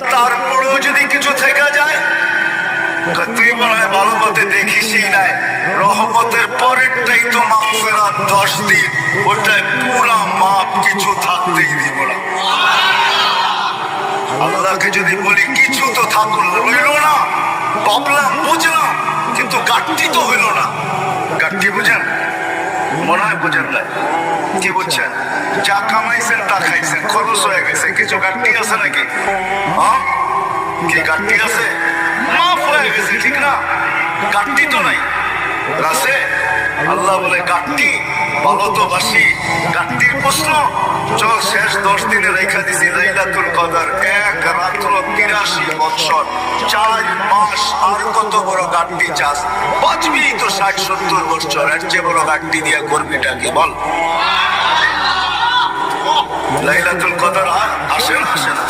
তারপরেও যদি কিছু থেকে যায়, তুই মনে হয় ভালো মতে দেখিসই নাই, রহমতের পরেরটাই তো মাগফিরাত 10 দিন, ওটাই পুরা মাপ, কিছু থাকতেই দিব না। আল্লাহকে যদি বলি কিছু তো থাকুন, রইল না, ভাবলাম বুঝলাম, কিন্তু গাঠটি তো হইল না। গাঠটি বুঝেন? মনে হয় বুঝেন না। কি বুঝছেন? যা কামাইছেন তা খাইছেন, খরচ হয়ে গেছে, কিছু গাঠটি আছে নাকি? হ্যাঁ, কি গাঠটি আছে? মাফ হয়ে গেছে, ঠিক না? গাঠটি তো নাই, আছে? আল্লাহ বলে গাঠটি ভালো তো বাসি। গাঠটির প্রশ্ন, চল শেষ 10 দিনে রেখা দিছি লাইলাতুল কদর, এক রাত্র 83 বছর, 4 মাস, আর কত বড় গাঠটি চাস? বাঁচবি তো 60-70 বছর, এর চেয়ে বড় গাঠটি দিয়ে করবিটা কি বল? লাইলাতুল কদর আসে না? আসে না?